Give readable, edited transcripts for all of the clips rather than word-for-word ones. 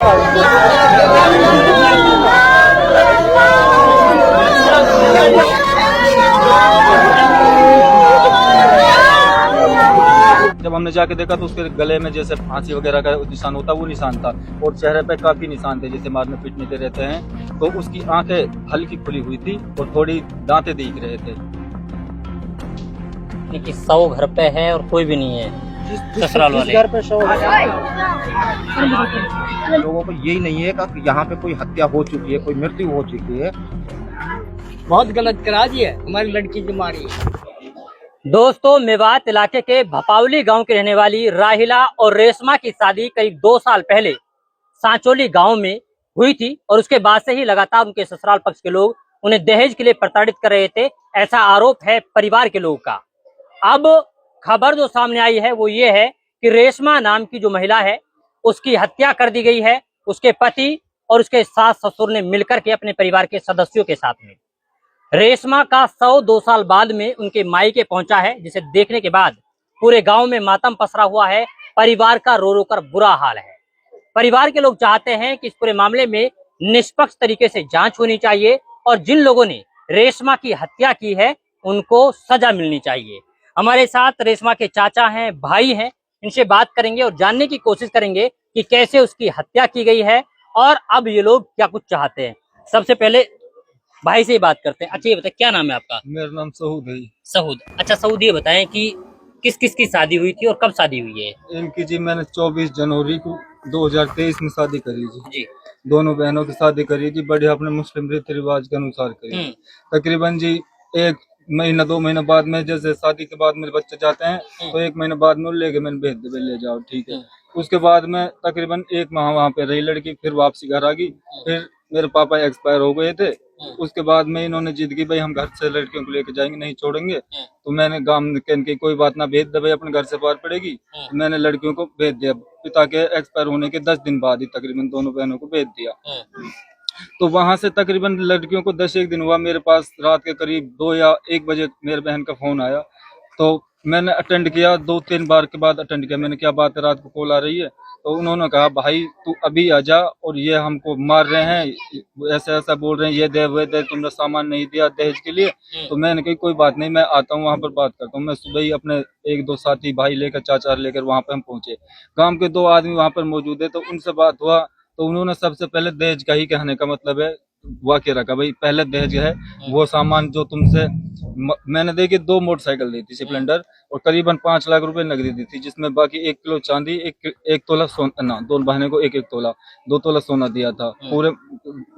जब हमने जाके देखा तो उसके गले में जैसे फांसी वगैरह का निशान होता वो निशान था और चेहरे पे काफी निशान थे जैसे मारने पीटने के रहते हैं। तो उसकी आंखें हल्की खुली हुई थी और थोड़ी दांतें दिख रहे थे। कि 100 घर पे है और कोई भी नहीं है ससुराल वाले घर पे लोगों को यही नहीं है कि यहाँ पे कोई हत्या हो चुकी है, कोई मृत्यु हो चुकी है। बहुत गलत करा दिया हमारी लड़की की मारी। दोस्तों, मेवात इलाके के भपावली गांव की रहने वाली राहिला और रेशमा की शादी करीब 2 साल पहले सांचोली गांव में हुई थी और उसके बाद से ही लगातार उनके ससुराल पक्ष के लोग उन्हें दहेज के लिए प्रताड़ित कर रहे थे, ऐसा आरोप है परिवार के लोगों का। अब खबर जो सामने आई है वो ये है कि रेशमा नाम की जो महिला है उसकी हत्या कर दी गई है उसके पति और उसके सास ससुर ने मिलकर के अपने परिवार के सदस्यों के साथ में। रेशमा का 2 साल बाद में उनके मायके पहुंचा है, जिसे देखने के बाद पूरे गांव में मातम पसरा हुआ है। परिवार का रो रो कर बुरा हाल है। परिवार के लोग चाहते हैं कि इस पूरे मामले में निष्पक्ष तरीके से जांच होनी चाहिए और जिन लोगों ने रेशमा की हत्या की है उनको सजा मिलनी चाहिए। हमारे साथ रेशमा के चाचा हैं, भाई हैं, इनसे बात करेंगे और जानने की कोशिश करेंगे कि कैसे उसकी हत्या की गई है और अब ये लोग क्या कुछ चाहते हैं। सबसे पहले भाई से ही बात करते हैं। अच्छा ये बताए, क्या नाम है आपका? मेरा नाम सहूद है। सहूद। अच्छा सहूद, ये बताएं कि किस किस की शादी हुई थी और कब शादी हुई है? इनकी जी मैंने 24 जनवरी को 2023 में शादी करी जी। दोनों बहनों की शादी करी जी, बढ़िया अपने मुस्लिम रीति रिवाज के अनुसार करी। तकरीबन जी 1 महीना 2 महीने बाद में, जैसे शादी के बाद मेरे बच्चे जाते हैं तो 1 महीने बाद में लेके मैंने भेज दे, ले जाओ ठीक है। उसके बाद में तकरीबन 1 माह वहाँ पे रही लड़की, फिर वापसी घर आ गई। फिर मेरे पापा एक्सपायर हो गए थे। उसके बाद में इन्होंने जिद की भाई हम घर से लड़कियों को लेके जाएंगे, नहीं छोड़ेंगे। तो मैंने गांव में इनकी कोई बात ना, भेज दे भाई अपने घर से पार पड़ेगी। तो मैंने लड़कियों को भेज दिया। पिता के एक्सपायर होने के 10 दिन बाद ही तकरीबन दोनों बहनों को भेज दिया। तो वहां से तकरीबन लड़कियों को 10 एक दिन हुआ, मेरे पास रात के करीब 2 या 1 बजे मेरे बहन का फोन आया। तो मैंने अटेंड किया, 2-3 बार के बाद अटेंड किया। मैंने क्या बात है, रात को कॉल आ रही है? तो उन्होंने कहा भाई तू अभी आ जा और ये हमको मार रहे हैं, ऐसा ऐसा बोल रहे हैं, ये दे वो दे, तुमने सामान नहीं दिया दहेज के लिए। तो मैंने कही कोई बात नहीं, मैं आता हूँ वहाँ पर बात करता हूँ। मैं सुबह ही अपने 1-2 साथी भाई लेकर, चाचा लेकर वहाँ पर हम पहुंचे। गाँव के 2 आदमी वहाँ पर मौजूद है, तो उनसे बात हुआ। तो उन्होंने सबसे पहले दहेज का ही कहने का मतलब है वाक्य रखा, भाई पहले दहेज है वो सामान जो तुमसे मैंने देखी 2 मोटरसाइकिल दी थी स्प्लेंडर और करीबन 5 लाख रुपए नकदी दी थी, जिसमें बाकी 1 किलो चांदी, एक तोला सोना, 2 बहनों को 1 तोला, 2 तोला सोना दिया था। पूरे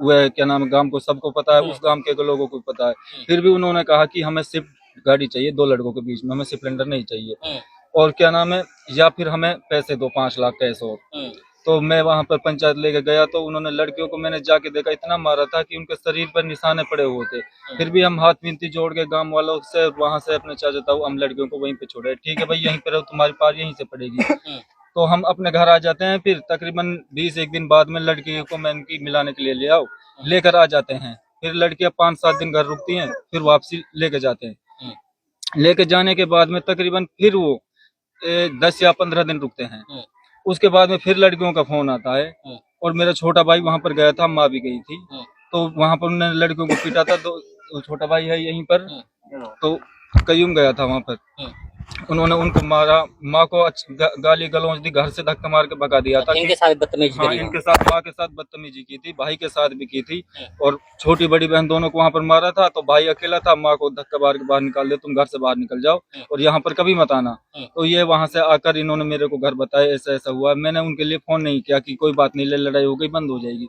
वह क्या नाम है, गांव को सबको पता है, उस गांव के लोगों को पता है। फिर भी उन्होंने कहा कि हमें स्विफ्ट गाड़ी चाहिए 2 लड़कों के बीच में, हमें स्प्लेंडर नहीं चाहिए। और क्या नाम है, या फिर हमें पैसे दो 5 लाख कैश और। तो मैं वहां पर पंचायत लेके गया तो उन्होंने लड़कियों को, मैंने जाके देखा इतना मारा था कि उनके शरीर पर निशाने पड़े हुए थे। फिर भी हम हाथ मिनती जोड़ के गांव वालों से वहां से अपने चाचा हम लड़कियों को वहीं पे छोड़े, ठीक है भाई यहीं पे रहो, तुम्हारी पार यहीं से पड़ेगी। तो हम अपने घर आ जाते हैं। फिर तकरीबन 20 दिन बाद में लड़कियों को मैं इनकी मिलाने के लिए ले आओ, लेकर आ जाते हैं। फिर लड़कियां 5-7 दिन घर रुकती हैं, फिर वापसी लेके जाते हैं। लेके जाने के बाद में तकरीबन फिर वो 10 या 15 दिन रुकते हैं। उसके बाद में फिर लड़कियों का फोन आता है और मेरा छोटा भाई वहां पर गया था, माँ भी गई थी। तो वहां पर उन्होंने लड़कियों को पीटा था। तो छोटा भाई है यहीं पर, तो कयूम गया था वहां पर। उन्होंने उनको मारा, माँ को गाली गलौज दी, घर से धक्का मार के भगा दिया था। इनके साथ बदतमीजी हाँ, इनके साथ, माँ के साथ बदतमीजी की थी, भाई के साथ भी की थी। और छोटी बड़ी बहन दोनों को वहाँ पर मारा था। तो भाई अकेला था, माँ को धक्का मार के बाहर निकाल दे, तुम घर से बाहर निकल जाओ और यहाँ पर कभी मत आना। तो ये वहाँ से आकर इन्होंने मेरे को घर बताया ऐसा ऐसा हुआ। मैंने उनके लिए फोन नहीं किया कि कोई बात नहीं, लड़ाई हो गई बंद हो जाएगी।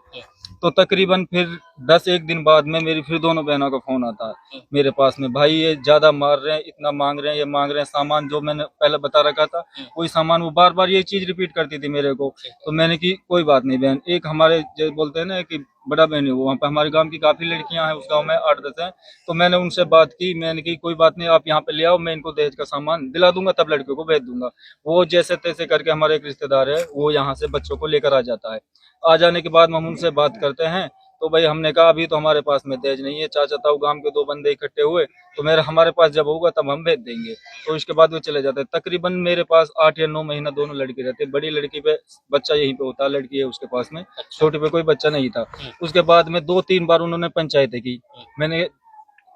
तो तकरीबन फिर 10-1 दिन बाद में मेरी फिर दोनों बहनों का फोन आता है मेरे पास में, भाई ये ज्यादा मार रहे हैं, इतना मांग रहे हैं, ये मांग रहे हैं सामान जो मैंने पहले बता रखा था वही सामान। वो बार बार ये चीज रिपीट करती थी मेरे को। तो मैंने की कोई बात नहीं बहन, एक हमारे जो बोलते हैं ना कि बड़ा बहन है वो, वहाँ पे हमारे गांव की काफी लड़कियां हैं, उस गांव में 8-10 हैं। तो मैंने उनसे बात की, मैंने की कोई बात नहीं, आप यहाँ पे ले आओ, मैं इनको दहेज का सामान दिला दूंगा, तब लड़कियों को भेज दूंगा। वो जैसे तैसे करके, हमारे एक रिश्तेदार है वो यहाँ से बच्चों को लेकर आ जाता है। आ जाने के बाद हम उनसे बात करते हैं तो भाई हमने कहा अभी तो हमारे पास में दहेज नहीं है। चाचा ताऊ गांव के 2 बंदे इकट्ठे हुए तो मेरा हमारे पास जब होगा तब हम भेज देंगे। तो इसके बाद वो चले जाते हैं। तकरीबन मेरे पास 8 या 9 महीना दोनों लड़के रहते। बड़ी लड़की पे बच्चा यहीं पे होता, लड़की है उसके पास में, छोटी पे कोई बच्चा नहीं था। उसके बाद में 2-3 बार उन्होंने पंचायतें की, मैंने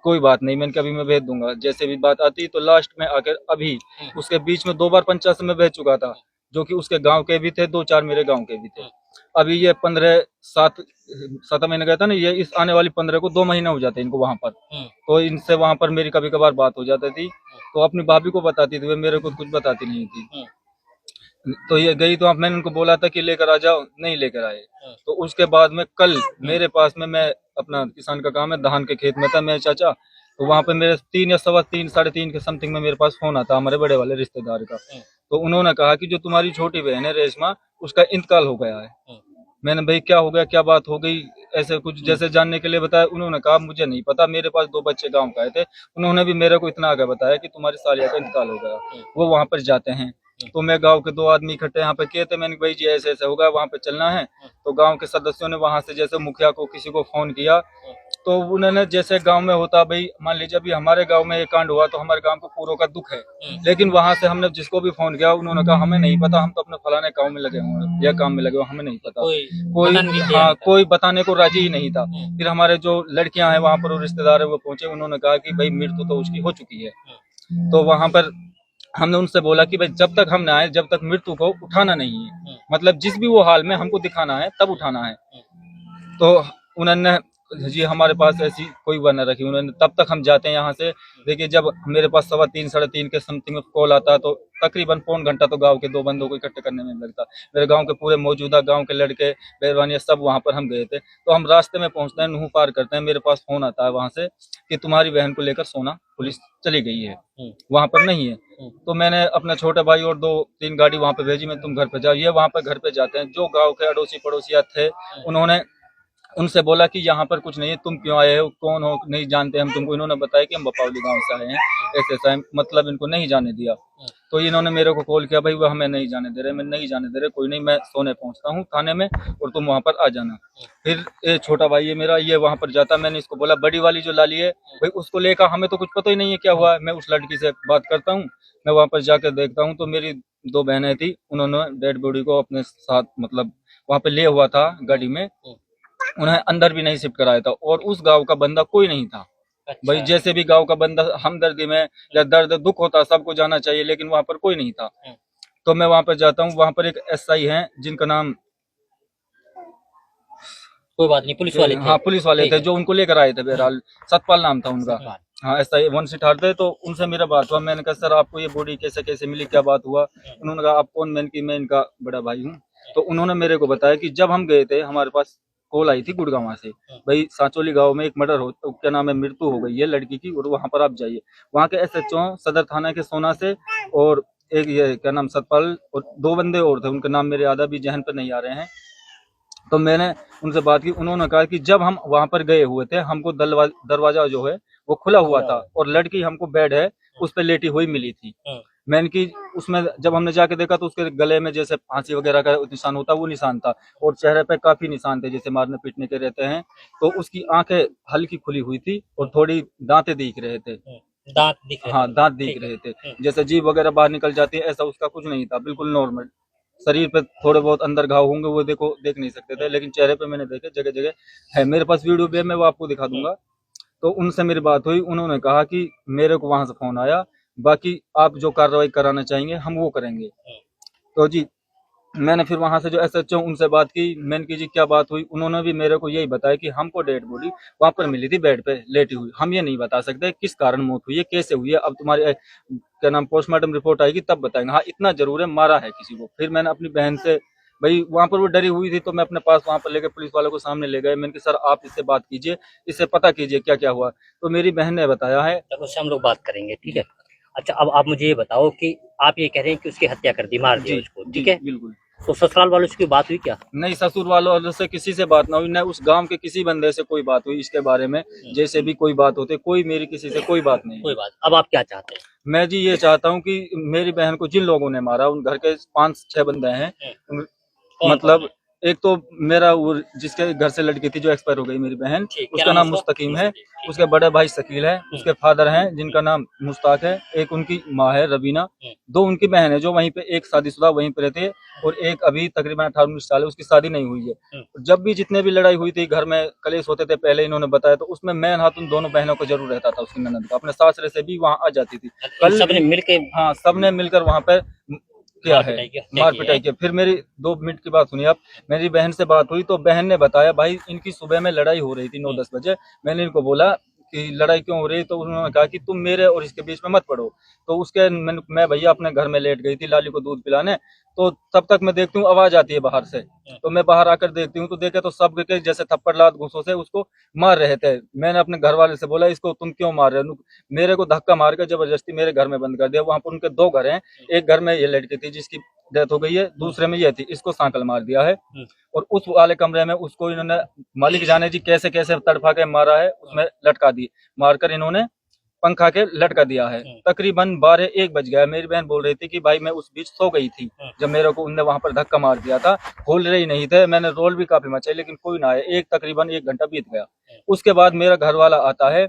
कोई बात नहीं, मैंने कभी मैं भेज दूंगा, जैसे भी बात आती। तो लास्ट में आकर अभी उसके बीच में 2 बार पंचायत में भेज चुका था, जो कि उसके गांव के भी थे, 2-4 मेरे गांव के भी थे। अभी ये 7 महीने गया था ना, ये इस आने वाली 15 को 2 महीने हो जाते हैं इनको वहां पर। तो इनसे वहां पर मेरी कभी कभार बात हो जाती थी, तो अपनी भाभी को बताती थी, वे मेरे को कुछ बताती नहीं थी। तो ये गई तो अब मैंने उनको बोला था कि लेकर आ जाओ, नहीं लेकर आए। तो उसके बाद में कल मेरे पास में, मैं अपना किसान का काम है, धान के खेत में था मेरे चाचा, तो वहां पे मेरे 3 या 3:15 3:30 के समथिंग में मेरे पास फोन आता हमारे बड़े वाले रिश्तेदार का। तो उन्होंने कहा कि जो तुम्हारी छोटी बहन है रेशमा, उसका इंतकाल हो गया है। मैंने भाई क्या हो गया, क्या बात हो गई, ऐसे कुछ जैसे जानने के लिए बताया। उन्होंने कहा मुझे नहीं पता, मेरे पास 2 बच्चे गांव का आए थे, उन्होंने भी मेरे को इतना आगे बताया कि तुम्हारी सालिया का इंतकाल हो गया। वो वहां पर जाते हैं, तो मैं गांव के 2 आदमी इकट्ठे यहाँ पे किए थे। मैंने भाई जी ऐसे ऐसे होगा, वहां पे चलना है। तो गांव के सदस्यों ने वहां से जैसे मुखिया को किसी को फोन किया, तो उन्होंने जैसे गांव में होता, भाई मान लीजिए अभी हमारे गांव में ये कांड हुआ तो हमारे गांव को पूरों का दुख है, लेकिन वहां से हमने जिसको भी फोन किया उन्होंने कहा हमें नहीं पता, हम तो अपने फलाने काम में लगे हुए हैं या काम में लगे हुए, हमें नहीं पता। कोई बताने को राजी ही नहीं था। फिर हमारे जो लड़कियां हैं वहां पर, वो रिश्तेदार है, वो पहुंचे, उन्होंने कहा कि भाई मृत्यु तो उसकी हो चुकी है। तो वहां पर हमने उनसे बोला कि भाई जब तक हम न आए, जब तक मृत्यु को उठाना नहीं है, मतलब जिस भी वो हाल में हमको दिखाना है तब उठाना है। तो उन्होंने जी हमारे पास ऐसी कोई वजह न रखी उन्होंने, तब तक हम जाते हैं यहाँ से। देखिए जब मेरे पास 3:15 3:30 के समथिंग में कॉल आता है, तो तकरीबन 1.25 घंटा तो गांव के 2 बंदों को इकट्ठे करने में लगता। मेरे गांव के पूरे मौजूदा गांव के लड़के बैरवानिया सब वहां पर हम गए थे। तो हम रास्ते में पहुंचते हैं, नूह पार करते हैं, मेरे पास फोन आता है वहां से कि तुम्हारी बहन को लेकर सोना पुलिस चली गई है, वहां पर नहीं है। तो मैंने अपना छोटा भाई और 2-3 गाड़ी वहां पे भेजी, मैं तुम घर पे जाओ। ये वहां पर घर पे जाते हैं, जो गाँव के अड़ोसी पड़ोसिया थे उन्होंने उनसे बोला कि यहाँ पर कुछ नहीं है, तुम क्यों आए हो, कौन हो, नहीं जानते हम तुमको। इन्होंने बताया कि हम बपावली गांव से आए हैं, ऐसे ऐसा है, मतलब इनको नहीं जाने दिया। तो इन्होंने मेरे को कॉल किया, भाई वो हमें नहीं जाने दे रहे, मैं नहीं जाने दे रहे, कोई नहीं, मैं सोने पहुंचता हूँ थाने में और तुम वहां पर आ जाना। फिर ये छोटा भाई है मेरा, ये वहां पर जाता। मैंने इसको बोला बड़ी वाली जो लाली है भाई उसको लेकर, हमें तो कुछ पता ही नहीं है क्या हुआ है। मैं उस लड़की से बात करता हूँ, मैं वहां पर जाकर देखता हूँ तो मेरी 2 बहनें थी, उन्होंने डेड बॉडी को अपने साथ मतलब वहां पे ले हुआ था गाड़ी में, उन्हें अंदर भी नहीं शिफ्ट कराया था। और उस गांव का बंदा कोई नहीं था। अच्छा। भाई जैसे भी गांव का बंदा हमदर्दी में या दर्द दुख होता सबको जाना चाहिए, लेकिन वहां पर कोई नहीं था। तो मैं वहां पर जाता हूँ, वहां पर एक एसआई हैं जिनका नाम, कोई बात नहीं, पुलिस वाले थे। हाँ पुलिस वाले थे जो उनको लेकर आए थे, बहरहाल सतपाल नाम था उनका। हाँ एसआई 1 से ठार थे। तो उनसे मेरा बात हुआ, मैंने कहा सर आपको ये बॉडी कैसे कैसे मिली, क्या बात हुआ। उन्होंने कहा आप कौन, मैंने की मैं इनका बड़ा भाई हूँ। तो उन्होंने मेरे को बताया कि जब हम गए थे हमारे पास कॉल आई थी गुड़गांव से, भाई सांचोली गांव में एक मर्डर हो, तो क्या नाम है, मृत्यु हो गई है लड़की की, और वहां पर आप जाइए। वहां के एसएचओ सदर थाना के सोना से और एक ये क्या नाम सतपाल और 2 बंदे और थे, उनके नाम मेरे आधा भी जहन पर नहीं आ रहे हैं। तो मैंने उनसे बात की, उन्होंने कहा कि जब हम वहां पर गए हुए थे हमको दरवाजा जो है वो खुला हुआ था और लड़की हमको बेड है उस पर लेटी हुई मिली थी। मैंने की उसमें जब हमने जाके देखा तो उसके गले में जैसे फांसी वगैरह का निशान होता वो निशान था, और चेहरे पे काफी निशान थे जैसे मारने पीटने के रहते हैं। तो उसकी आंखें हल्की खुली हुई थी और थोड़ी दांतें दिख रहे थे, दांत दिख रहे हाँ दांत दिख रहे थे, जैसे जीभ वगैरह बाहर निकल जाती है ऐसा उसका कुछ नहीं था, बिल्कुल नॉर्मल। शरीर पे थोड़े बहुत अंदर घाव होंगे वो देख नहीं सकते थे, लेकिन चेहरे पे मैंने देखे जगह जगह है। मेरे पास वीडियो भी है, मैं वो आपको दिखा दूंगा। तो उनसे मेरी बात हुई, उन्होंने कहा कि मेरे को वहां से फोन आया, बाकी आप जो कार्रवाई कराना चाहेंगे हम वो करेंगे। तो जी मैंने फिर वहां से जो एसएचओ उनसे बात की, मैंने की जी क्या बात हुई। उन्होंने भी मेरे को यही बताया कि हमको डेड बॉडी वहां पर मिली थी बेड पे लेटी हुई, हम ये नहीं बता सकते किस कारण मौत हुई है, कैसे हुई है, अब तुम्हारे क्या नाम पोस्टमार्टम रिपोर्ट आएगी तब बताएंगे। हाँ इतना जरूर है मारा है किसी को। फिर मैंने अपनी बहन से, भाई वहां पर वो डरी हुई थी तो मैं अपने पास वहां पर लेकर पुलिस वालों को सामने ले गए। मैंने कहा सर आप इससे बात कीजिए, इससे पता कीजिए क्या क्या हुआ। तो मेरी बहन ने बताया है, उससे हम लोग बात करेंगे, ठीक है। अच्छा अब आप मुझे ये बताओ कि आप ये कह रहे हैं कि उसकी हत्या कर दी, मार दिया उसको, ठीक है। बिल्कुल। तो ससुराल वालों से कोई बात हुई क्या? नहीं ससुर वालों से किसी से बात ना हुई, न उस गांव के किसी बंदे से कोई बात हुई इसके बारे में, जैसे भी कोई बात होती कोई मेरी किसी से कोई बात नहीं। कोई बात। अब आप क्या चाहते हैं? मैं जी ये चाहता हूँ कि मेरी बहन को जिन लोगों ने मारा, उन घर के 5-6 बंदे हैं, मतलब एक तो मेरा वो जिसके घर से लड़की थी जो एक्सपायर हो गई मेरी बहन, ठीक, क्या उसका नाम उसका? मुस्तकीम है। उसके बड़े भाई शकील है, उसके फादर हैं जिनका नाम मुश्ताक है, एक उनकी माँ है रवीना, दो उनकी बहन है जो वहीं पे, एक शादीशुदा वहीं पे रहते हैं और एक अभी तकरीबन 18-19 साल है, उसकी शादी नहीं हुई है। जब भी जितने भी लड़ाई हुई थी घर में कलेश होते थे पहले इन्होंने बताया, तो उसमें मेन हाथ उन दोनों बहनों को जरूर रहता था, उसकी ननद का। अपने सासरे से भी वहाँ आ जाती थी। कल सबने मिलके हाँ सबने मिलकर वहाँ पे किया है, मार पिटाई किया। फिर मेरी 2 मिनट की बात सुनिए आप। मेरी बहन से बात हुई तो बहन ने बताया भाई इनकी सुबह में लड़ाई हो रही थी 9-10 बजे। मैंने इनको बोला कि लड़ाई क्यों हो रही, तो उन्होंने कहा कि तुम मेरे और इसके बीच में मत पड़ो। तो उसके मैं भैया अपने घर में लेट गई थी लाली को दूध पिलाने, तो तब तक मैं देखती हूँ आवाज आती है बाहर से, तो मैं बाहर आकर देखती हूँ तो देखे तो सब के जैसे थप्पड़ लात घूसों से उसको मार रहे थे। मैंने अपने घर वाले से बोला इसको तुम क्यों मार रहे हो, मेरे को धक्का मार कर जबरदस्ती मेरे घर में बंद कर दिया। वहां पर उनके 2 घर हैं, एक घर में ये लड़की थी जिसकी डेथ हो गई है, दूसरे में ये थी, इसको सांकल मार दिया है। और उस वाले कमरे में उसको इन्होंने मालिक जाने जी कैसे कैसे तड़फा के मारा है, उसमें लटका दी, मारकर इन्होंने पंखा के लटका दिया है। तकरीबन 12-1 बज गया। मेरी बहन बोल रही थी कि भाई मैं उस बीच सो गई थी जब मेरे को उनने वहां पर धक्का मार दिया था, खोल रही नहीं थे, मैंने रोल भी काफी मचाई लेकिन कोई ना आया। तकरीबन 1 घंटा बीत गया। उसके बाद मेरा घर वाला आता है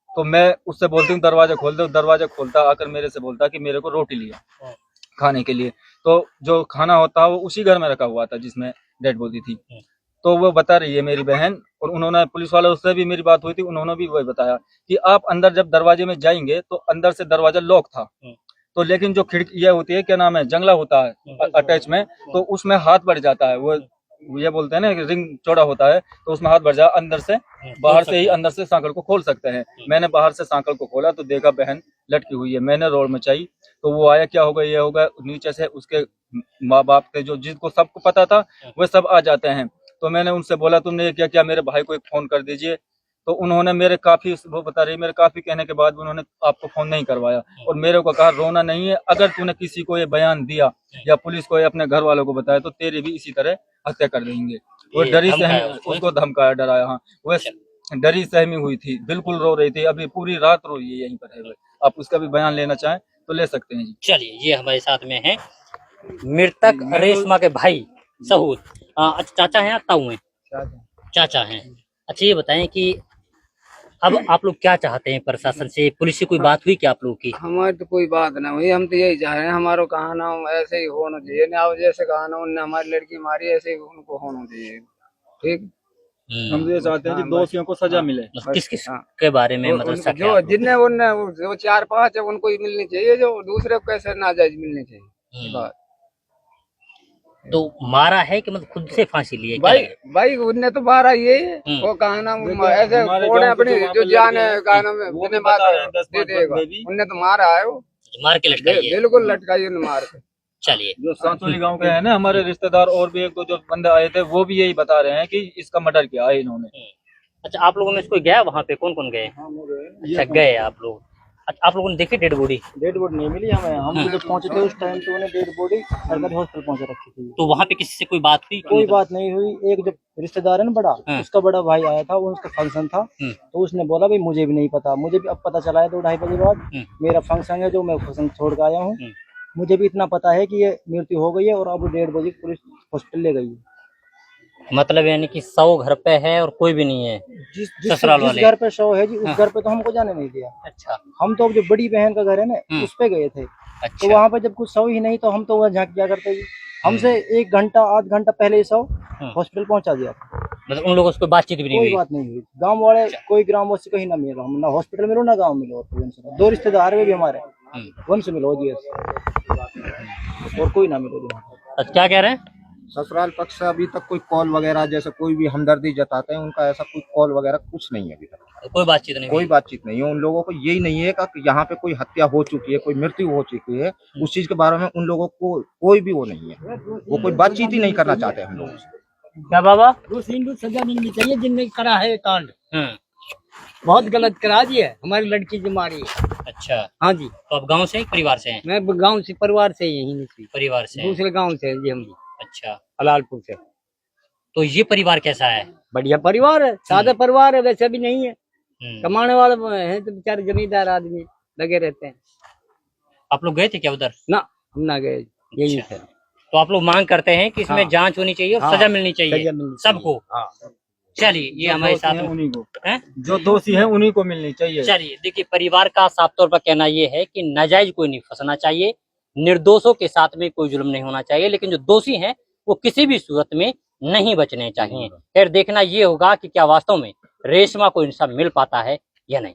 तो मैं उससे बोलती हूँ दरवाजा खोल दो, दरवाजा खोलता आकर मेरे से बोलता कि मेरे को रोटी लिया खाने के लिए। तो जो खाना होता है वो उसी घर में रखा हुआ था जिसमें डेड बॉडी थी। तो वो बता रही है मेरी बहन, और उन्होंने पुलिस वालों से भी मेरी बात हुई थी, उन्होंने भी वही बताया कि आप अंदर जब दरवाजे में जाएंगे तो अंदर से दरवाजा लॉक था, तो लेकिन जो खिड़की ये होती है क्या नाम है जंगला होता है अटैच में, तो उसमें हाथ बढ़ जाता है, वो ये बोलते हैं ना कि रिंग चौड़ा होता है, तो उसमें हाथ बढ़ जाए अंदर से, बाहर से ही अंदर से सांकल को खोल सकते हैं। मैंने बाहर से सांकल को खोला तो देखा बहन लटकी हुई है। मैंने रोड मचाई तो वो आया, क्या होगा ये होगा, नीचे से उसके माँ बाप के जो जिसको सबको पता था वो सब आ जाते हैं। तो मैंने उनसे बोला तुमने ये क्या किया, मेरे भाई को एक फोन कर दीजिए। तो उन्होंने मेरे काफी, वो बता रही मेरे काफी कहने के बाद उन्होंने आपको फोन नहीं करवाया और मेरे को कहा रोना नहीं है, अगर तूने किसी को ये बयान दिया या पुलिस को या अपने घर वालों को बताया तो तेरी भी इसी तरह हत्या कर देंगे। वो डरी सहमी, उसको धमकाया डराया। हाँ वो डरी सहमी हुई थी, बिल्कुल रो रही थी, अभी पूरी रात रोई है यहीं पर है। आप उसका भी बयान लेना चाहें तो ले सकते हैं जी। चलिए ये हमारे साथ में है मृतक रेशमा के भाई सहूद। अच्छा चाचा हैं या ताऊ हैं? चाचा हैं। अच्छा ये बताएं कि अब आप लोग क्या चाहते हैं प्रशासन से, पुलिस से कोई बात हुई क्या आप लोगों की? हमारी तो कोई बात ना हुई, हम तो यही चाह रहे हैं हमारा कहा ना ऐसे ही होना चाहिए ना, जैसे कहा ना उनने हमारी लड़की मारी ऐसे ही उनको होना चाहिए। ठीक, हम ये चाहते हैं कि दोषियों को सजा मिले। किस किस के बारे में मतलब शक है जो आप लोग? जिनने उनने जो 4-5 है उनको ही मिलनी चाहिए, जो दूसरे को कैसे नाजायज मिलनी चाहिए। बात तो मारा है कि मतलब खुद से फांसी ली है? भाई भाई उनने तो मारा ये वो कहा ना ऐसे कोने अपनी जो जान है कहा ना जिन्हें मारा दे देगा, उनने तो मारा है वो मार के लटकाई है। बिल्कुल लटकाई उन्हें मार के। चलिए जो सांचोली गांव के हैं ना हमारे रिश्तेदार और भी 1-2 जो बंदे आए थे वो भी यही बता रहे हैं कि इसका मर्डर किया है इन्होंने। अच्छा आप लोगों में से कोई गया वहाँ पे? कौन कौन गए? अच्छा गए आप लोग। अच्छा आप लोगों ने देखी डेड बॉडी? डेड बॉडी नहीं मिली हमें, हम जब पहुंचे थे उस टाइम तो उन्हें डेड बॉडी सरकारी हॉस्पिटल पहुंचा रखी थी। तो वहाँ पे किसी से कोई बात हुई? कोई बात नहीं हुई। एक जो रिश्तेदार है ना बड़ा, उसका बड़ा भाई आया था, उसका फंक्शन था, तो उसने बोला भाई मुझे भी नहीं पता, मुझे भी अब पता चला है 2-2:30 बजे बाद मेरा फंक्शन है जो मैं फंक्शन छोड़ के आया हूँ, मुझे भी इतना पता है कि ये मृत्यु हो गई है और अब डेड बॉडी पुलिस हॉस्पिटल ले गई है। मतलब यानी कि 100 घर पे है और कोई भी नहीं है? जिस घर पे 100 है जी उस घर पे तो हमको जाने नहीं दिया। अच्छा हम तो जो बड़ी बहन का घर है ना उस पे गए थे। अच्छा। तो वहाँ पे जब कुछ 100 ही नहीं तो हम तो वहाँ झाँक क्या करते जी। हमसे 1 घंटा 8 घंटा पहले 100 हॉस्पिटल पहुँचा दिया। मतलब उन लोगों से कोई बातचीत भी नहीं हुई? कोई बात नहीं हुई। गाँव वाले कोई ग्रामवासी कहीं ना मिलो, हम ना हॉस्पिटल मिलो ना गाँव मिलो। 2 रिश्तेदार भी हमारे उनसे मिलो जी, और कोई ना मिलो। अच्छा क्या कह रहे हैं? ससुराल पक्ष से अभी तक कोई कॉल वगैरह जैसे कोई भी हमदर्दी जताते हैं, उनका ऐसा कोई कॉल वगैरह कुछ नहीं है अभी तक। कोई बातचीत नहीं? कोई बातचीत नहीं है। उन लोगों को यही नहीं है कि यहाँ पे कोई हत्या हो चुकी है, कोई मृत्यु हो चुकी है, उस चीज के बारे में उन लोगों को कोई भी वो नहीं है, वो कोई बातचीत ही नहीं करना चाहते हम लोगों से। क्या बाबा? दोषी सजा मिलनी चाहिए जिनने करा है कांड। बहुत गलत करा दिया है, हमारी लड़की की मारी है। अच्छा हाँ जी। तो आप गांव से परिवार से हैं? मैं गांव से परिवार से यही परिवार से दूसरे गांव से जी हम भी। अच्छा हलालपुर से। तो ये परिवार कैसा है? बढ़िया परिवार है, सादा परिवार है, वैसे भी नहीं है। कमाने वाले हैं तो बेचारे जमींदार आदमी लगे रहते हैं। आप लोग गए थे क्या उधर? ना हम ना गए, यही अच्छा। थे। तो आप लोग मांग करते हैं कि इसमें हाँ। जांच होनी चाहिए और हाँ, सजा मिलनी सजा चाहिए मिलनी सबको। हाँ। चलिए, ये हमारे साथ में उन्हीं को, हैं? जो दोषी है उन्हीं को मिलनी चाहिए। चलिए, देखिए, परिवार का साफ तौर पर कहना ये है कि नाजायज कोई नहीं फंसना चाहिए, निर्दोषों के साथ में कोई जुल्म नहीं होना चाहिए, लेकिन जो दोषी हैं वो किसी भी सूरत में नहीं बचने चाहिए। खैर, देखना ये होगा कि क्या वास्तव में रेशमा को इंसाफ मिल पाता है या नहीं।